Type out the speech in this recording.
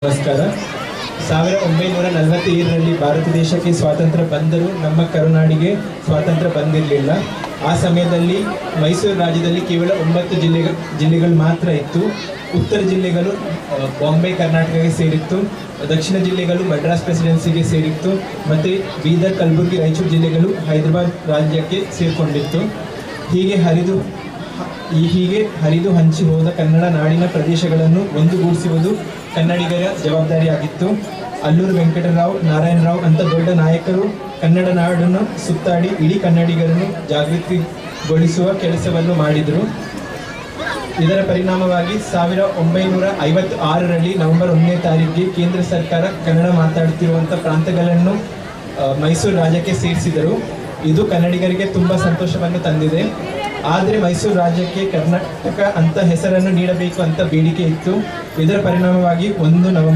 ನಮಸ್ಕಾರ. 1947ರಲ್ಲಿ ಭಾರತ ದೇಶಕ್ಕೆ ಸ್ವಾತಂತ್ರ್ಯ ಬಂದರೂ ನಮ್ಮ ಕರುನಾಡಿಗೆ ಸ್ವಾತಂತ್ರ್ಯ ಬಂದಿರಲಿಲ್ಲ. ಆ ಸಮಯದಲ್ಲಿ ಮೈಸೂರು ರಾಜ್ಯದಲ್ಲಿ ಕೇವಲ 9 ಜಿಲ್ಲೆಗಳು ಮಾತ್ರ ಇತ್ತು. ಉತ್ತರ ಜಿಲ್ಲೆಗಳು ಬಾಂಬೆ ಕರ್ನಾಟಕಕ್ಕೆ ಸೇರಿತ್ತು, ದಕ್ಷಿಣ ಜಿಲ್ಲೆಗಳು ಮಡ್ರಾಸ್ ಪ್ರೆಸಿಡೆನ್ಸಿಗೆ ಸೇರಿತ್ತು, ಮತ್ತು ಬೀದರ್, ಕಲಬುರಗಿ, ರಾಯಚೂರು ಜಿಲ್ಲೆಗಳು ಹೈದರಾಬಾದ್ ರಾಜ್ಯಕ್ಕೆ ಸೇರಿಕೊಂಡಿತ್ತು. ಹೀಗೆ ಹರಿದು ಹಂಚಿ ಹೋದ ಕನ್ನಡ ನಾಡಿನ ಪ್ರದೇಶಗಳನ್ನು ಒಂದುಗೂಡಿಸುವುದು ಕನ್ನಡಿಗರ ಜವಾಬ್ದಾರಿಯಾಗಿತ್ತು. ಅಲ್ಲೂರು ವೆಂಕಟರಾವ್, ನಾರಾಯಣರಾವ್ ಅಂತ ದೊಡ್ಡ ನಾಯಕರು ಕನ್ನಡ ನಾಡನ್ನು ಸುತ್ತಾಡಿ ಇಡೀ ಕನ್ನಡಿಗರನ್ನು ಜಾಗೃತಿಗೊಳಿಸುವ ಕೆಲಸವನ್ನು ಮಾಡಿದರು. ಇದರ ಪರಿಣಾಮವಾಗಿ 1956ರಲ್ಲಿ ನವೆಂಬರ್ 1ನೇ ತಾರೀಕಿಗೆ ಕೇಂದ್ರ ಸರ್ಕಾರ ಕನ್ನಡ ಮಾತಾಡುತ್ತಿರುವಂಥ ಪ್ರಾಂತಗಳನ್ನು ಮೈಸೂರು ರಾಜ್ಯಕ್ಕೆ ಸೇರಿಸಿದರು. ಇದು ಕನ್ನಡಿಗರಿಗೆ ತುಂಬ ಸಂತೋಷವನ್ನು ತಂದಿದೆ. ಆದರೆ ಮೈಸೂರು ರಾಜ್ಯಕ್ಕೆ ಕರ್ನಾಟಕ ಅಂತ ಹೆಸರನ್ನು ನೀಡಬೇಕು ಅಂತ ಬೇಡಿಕೆ ಇತ್ತು. ಇದರ ಪರಿಣಾಮವಾಗಿ 1 ನವೆಂಬರ್